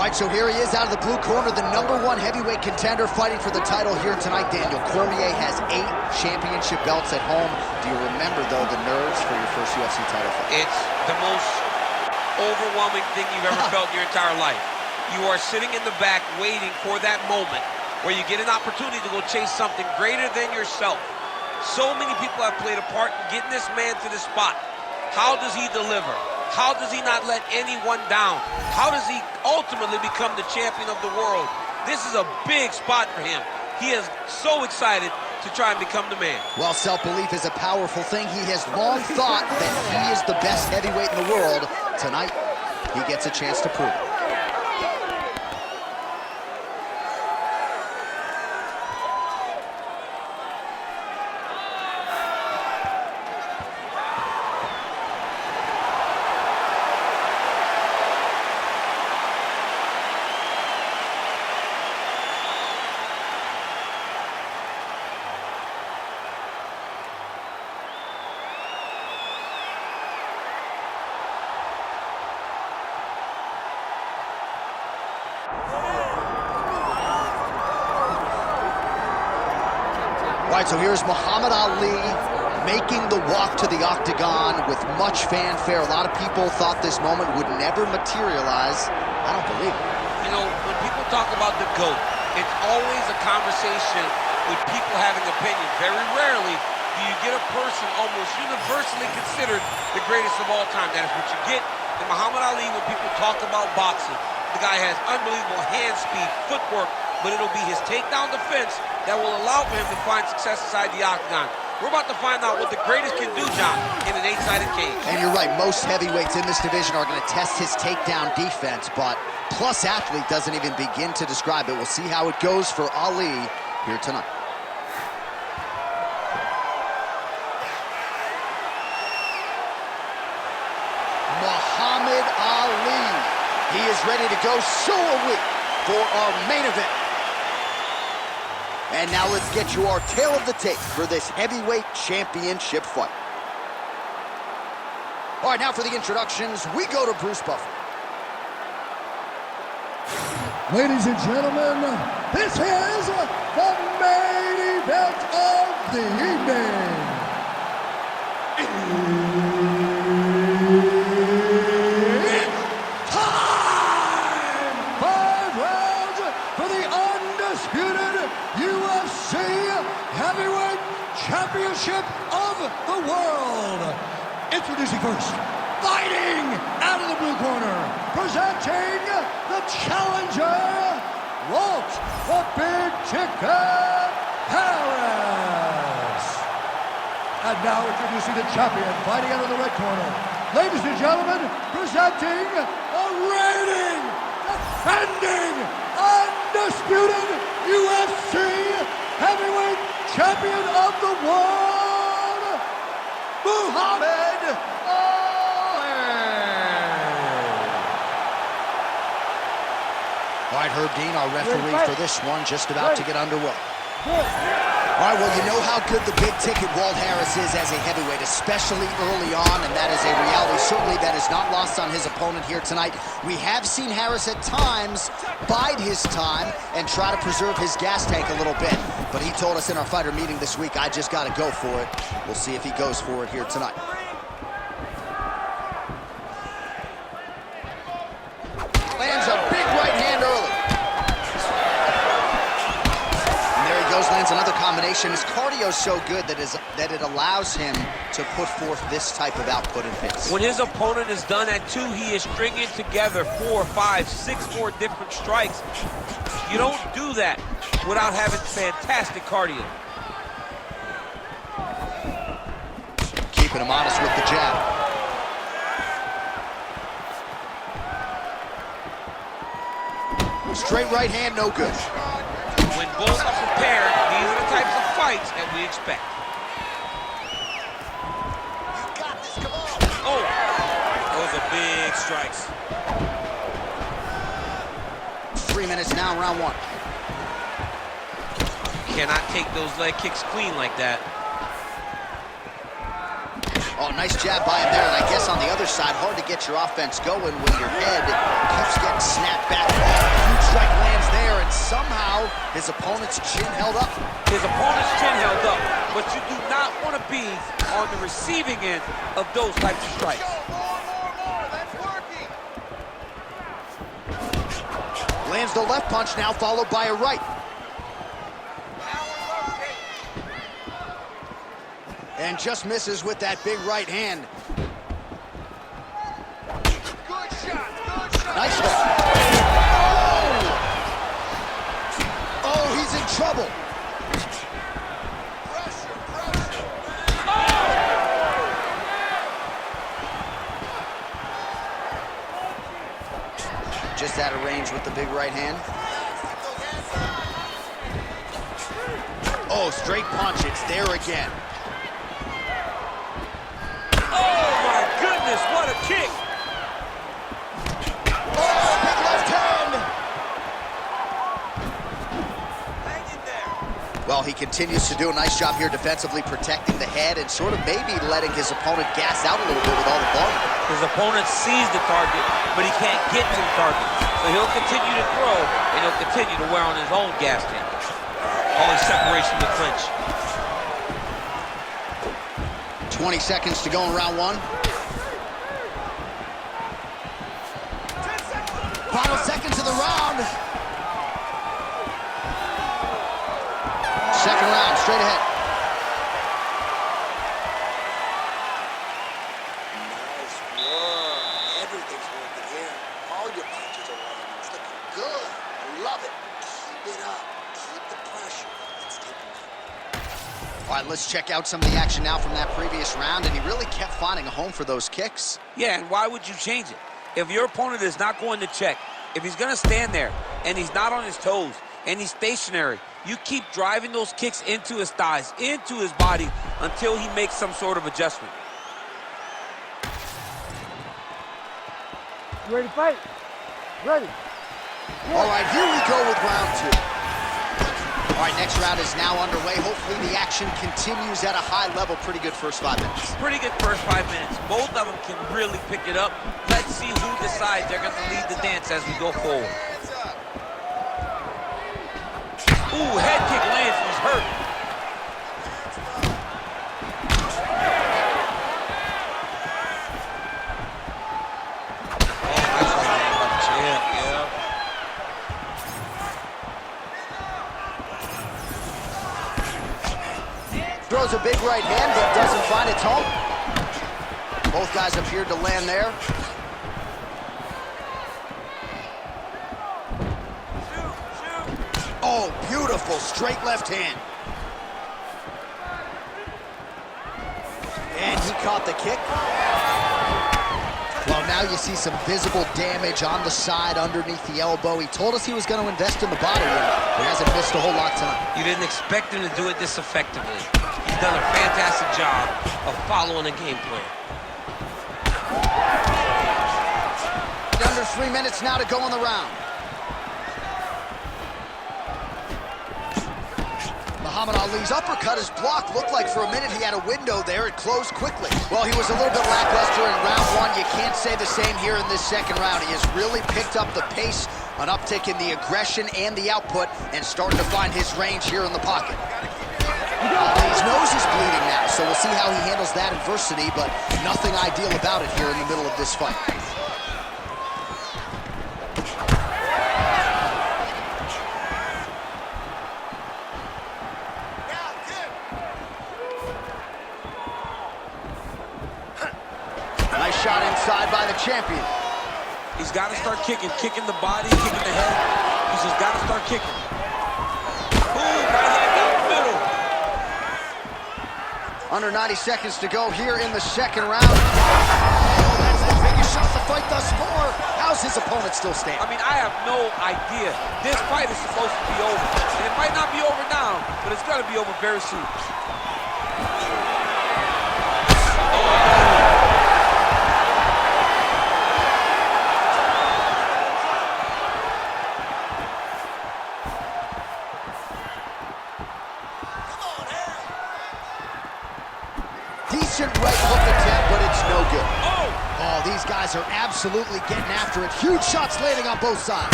All right, so here he is out of the blue corner, the #1 heavyweight contender fighting for the title here tonight. Daniel Cormier has 8 championship belts at home. Do you remember, though, the nerves for your first UFC title fight? It's the most overwhelming thing you've ever felt in your entire life. You are sitting in the back waiting for that moment where you get an opportunity to go chase something greater than yourself. So many people have played a part in getting this man to this spot. How does he deliver? How does he not let anyone down? How does he ultimately become the champion of the world? This is a big spot for him. He is so excited to try and become the man. Well, self-belief is a powerful thing. He has long thought that he is the best heavyweight in the world. Tonight, he gets a chance to prove it. All right, so here's Muhammad Ali making the walk to the octagon with much fanfare. A lot of people thought this moment would never materialize. I don't believe it. You know, when people talk about the GOAT, it's always a conversation with people having opinions. Very rarely do you get a person almost universally considered the greatest of all time. That is what you get in Muhammad Ali when people talk about boxing. The guy has unbelievable hand speed, footwork, but it'll be his takedown defense that will allow for him to find success inside the octagon. We're about to find out what the greatest can do, John, in an 8-sided cage. And you're right, most heavyweights in this division are going to test his takedown defense, but Plus Athlete doesn't even begin to describe it. We'll see how it goes for Ali here tonight. Muhammad Ali. He is ready to go, so are we, for our main event. And now let's get you our tale of the tape for this heavyweight championship fight. All right, now for the introductions, we go to Bruce Buffer. Ladies and gentlemen, this is the main event of the evening. It's time! 5 rounds for the undisputed UFC Heavyweight Championship of the world. Introducing first, fighting out of the blue corner, presenting the challenger, Walt, the Big Ticket Harris. And now introducing the champion, fighting out of the red corner. Ladies and gentlemen, presenting the reigning, defending, undisputed UFC Heavyweight Champion of the world, Muhammad Ali. All right, Herb Dean, our referee for this one, just about to get underway. All right, well, you know how good the big ticket Walt Harris is as a heavyweight, especially early on, and that is a reality. Certainly that is not lost on his opponent here tonight. We have seen Harris at times bide his time and try to preserve his gas tank a little bit, but he told us in our fighter meeting this week, I just got to go for it. We'll see if he goes for it here tonight. Lands a big right hand early. Lands another combination. His cardio is so good that it allows him to put forth this type of output and pace. When his opponent is done at 2, he is stringing together 4, 5, 6 more different strikes. You don't do that without having fantastic cardio. Keeping him honest with the jab. Straight right hand, no good. When both are prepared, these are the types of fights that we expect. You got this, come on. Oh, those are big strikes. 3 minutes now, round 1. Cannot take those leg kicks clean like that. Oh, nice jab by him there, and I guess on the other side, hard to get your offense going when your head keeps getting snapped back. Huge strike lands there, and somehow his opponent's chin held up. His opponent's chin held up, but you do not want to be on the receiving end of those types of strikes. More, that's working. Lands the left punch now, followed by a right. And just misses with that big right hand. Good shot, good shot. Nice hook. Oh, he's in trouble. Pressure. Just out of range with the big right hand. Oh, straight punch, it's there again. What a kick! Oh, big left hand! Hang in there. Well, he continues to do a nice job here defensively, protecting the head and sort of maybe letting his opponent gas out a little bit with all the volume. His opponent sees the target, but he can't get to the target. So he'll continue to throw, and he'll continue to wear on his own gas tank. Only separation to clinch. 20 seconds to go in round one. Final seconds of the round. Second round, straight ahead. Nice work. Everything's working here. All your punches are working. It's looking good. I love it. Keep it up. Keep the pressure. It's taking time. All right, let's check out some of the action now from that previous round, and he really kept finding a home for those kicks. Yeah, and why would you change it? If your opponent is not going to check, if he's going to stand there and he's not on his toes and he's stationary, you keep driving those kicks into his thighs, into his body until he makes some sort of adjustment. You ready to fight? Ready. All right, here we go with round two. All right, next round is now underway. Hopefully the action continues at a high level. Pretty good first 5 minutes. Pretty good first 5 minutes. Both of them can really pick it up. Let's see who decides they're going to lead the dance as we go forward. Hands up. Ooh, head kick lands, he's hurt. Oh, nice right hand by the champ, yeah. Throws a big right hand, but doesn't find its home. Both guys appeared to land there. Oh, beautiful straight left hand. And he caught the kick. Well, now you see some visible damage on the side underneath the elbow. He told us he was going to invest in the body, and he hasn't missed a whole lot tonight. You didn't expect him to do it this effectively. He's done a fantastic job of following a game plan. Under 3 minutes now to go in the round. Muhammad Ali's uppercut is blocked. Looked like for a minute he had a window there. It closed quickly. Well, he was a little bit lackluster in round one. You can't say the same here in this second round. He has really picked up the pace, an uptick in the aggression and the output, and starting to find his range here in the pocket. Ali's nose is bleeding now, so we'll see how he handles that adversity, but nothing ideal about it here in the middle of this fight. Nice shot inside by the champion. He's got to start kicking the body, kicking the head. He's just got to start kicking. Boom, right hand down the middle. Under 90 seconds to go here in the second round. Oh, that's the biggest shot of the fight thus far. How's his opponent still standing? I mean, I have no idea. This fight is supposed to be over. And it might not be over now, but it's going to be over very soon. decent right hook attempt, but it's no good. Oh! Oh, these guys are absolutely getting after it. Huge shots landing on both sides.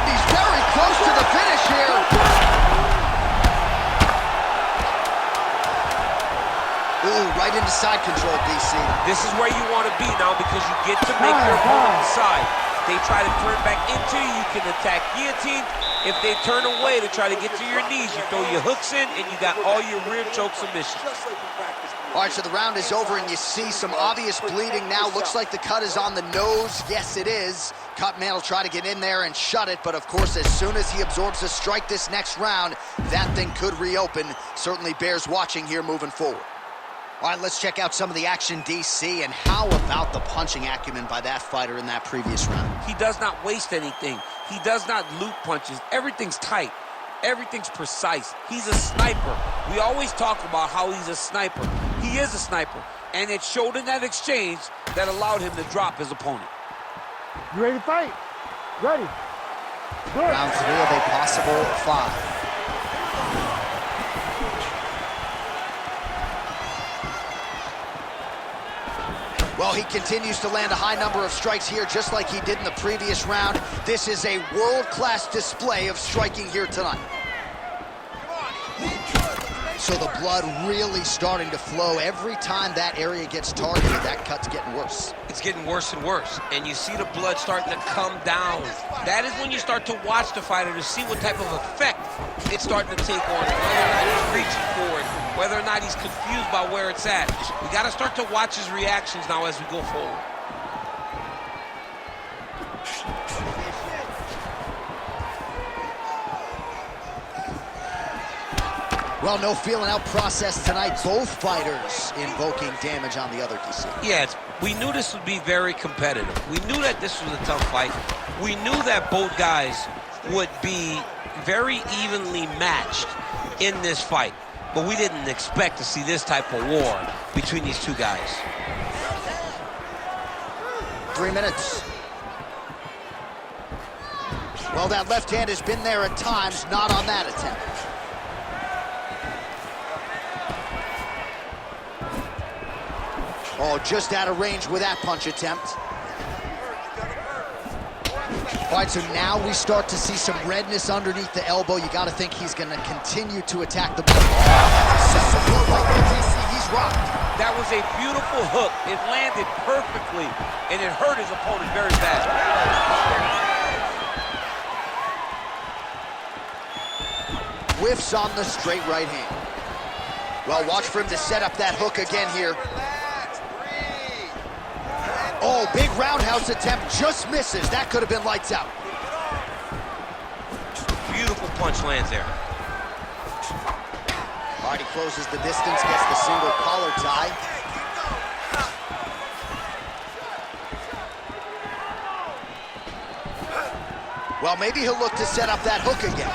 He's very close to the finish here. Ooh, right into side control, DC. This is where you want to be now because you get to make your opponent decide. They try to turn back into you, you can attack guillotine. If they turn away to try to get to your knees, you throw your hooks in and you got all your rear choke submissions. All right, so the round is over and you see some obvious bleeding now. Looks like the cut is on the nose. Yes, it is. Cutman will try to get in there and shut it, but of course, as soon as he absorbs a strike this next round, that thing could reopen. Certainly bears watching here moving forward. All right, let's check out some of the action, DC, and how about the punching acumen by that fighter in that previous round? He does not waste anything. He does not loop punches. Everything's tight. Everything's precise. He's a sniper. We always talk about how he's a sniper. He is a sniper, and it showed in that exchange that allowed him to drop his opponent. You ready to fight? Ready. Good. Round 3 of a possible 5. Well, he continues to land a high number of strikes here, just like he did in the previous round. This is a world-class display of striking here tonight. So the blood really starting to flow. Every time that area gets targeted, that cut's getting worse. It's getting worse and worse, and you see the blood starting to come down. That is when you start to watch the fighter to see what type of effect it's starting to take on him, whether or not he's reaching for it, whether or not he's confused by where it's at. We got to start to watch his reactions now as we go forward. Well, no feeling out process tonight. Both fighters invoking damage on the other, DC. Yes, we knew this would be very competitive. We knew that this was a tough fight. We knew that both guys would be very evenly matched in this fight. But we didn't expect to see this type of war between these two guys. 3 minutes. Well, that left hand has been there at times, not on that attempt. Oh, just out of range with that punch attempt. All right, so now we start to see some redness underneath the elbow. You got to think he's going to continue to attack the blow. He's rocked. That was a beautiful hook. It landed perfectly, and it hurt his opponent very bad. Whiffs on the straight right hand. Well, watch for him to set up that hook again here. Oh, big roundhouse attempt, just misses. That could have been lights out. Beautiful punch lands there. All right, he closes the distance, gets the single collar tie. Well, maybe he'll look to set up that hook again.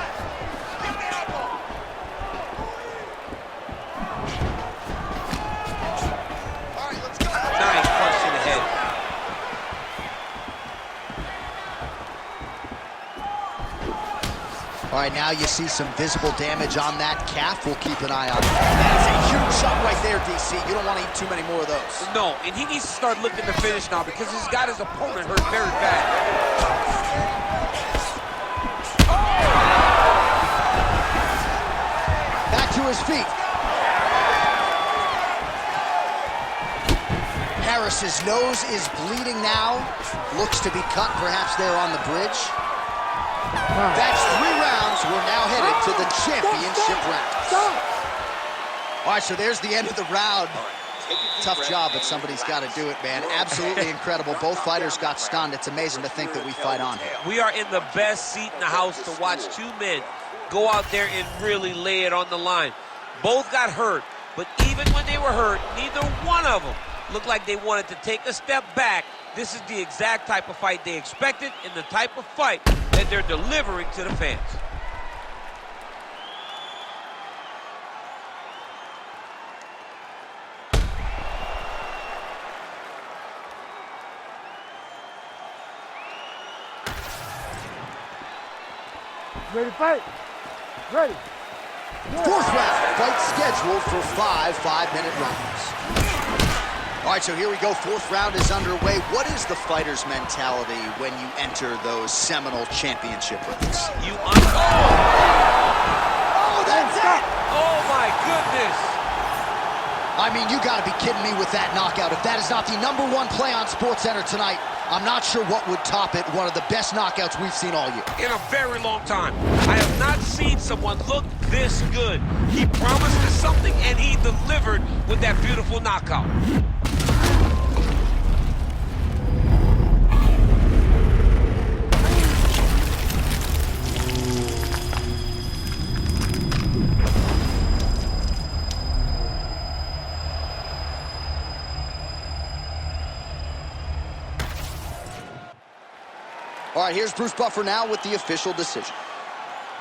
Nice punch to the head. All right, now you see some visible damage on that calf. We'll keep an eye on it. That is a huge shot right there, DC. You don't want to eat too many more of those. No, and he needs to start looking to finish now because he's got his opponent hurt very bad. Back to his feet. Harris's nose is bleeding now. Looks to be cut, perhaps there on the bridge. That's 3 rounds. We're now headed to the championship rounds. All right, so there's the end of the round. Tough job, but somebody's got to do it, man. Absolutely incredible. Both fighters got stunned. It's amazing to think that we fight on here. We are in the best seat in the house to watch two men go out there and really lay it on the line. Both got hurt, but even when they were hurt, neither one of them looked like they wanted to take a step back. This is the exact type of fight they expected and the type of fight that they're delivering to the fans. Ready to fight? Ready. Fourth round, fight scheduled for 5 5-minute rounds. All right, so here we go. Fourth round is underway. What is the fighter's mentality when you enter those seminal championship rings? Oh, that's it! Oh, my goodness. I mean, you got to be kidding me with that knockout. If that is not the #1 play on SportsCenter tonight, I'm not sure what would top it. One of the best knockouts we've seen all year. In a very long time. I have not seen someone look this good. He promised us something, and he delivered with that beautiful knockout. All right, here's Bruce Buffer now with the official decision.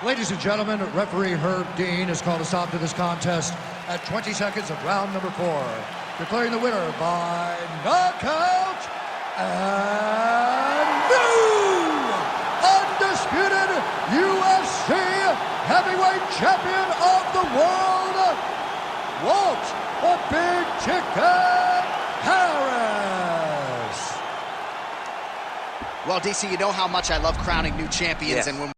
Ladies and gentlemen, referee Herb Dean has called a stop to this contest at 20 seconds of round number 4, declaring the winner by knockout and new undisputed UFC heavyweight champion of the world, Walt the Big Ticket Harris. Well, DC, you know how much I love crowning new champions, Yes. and when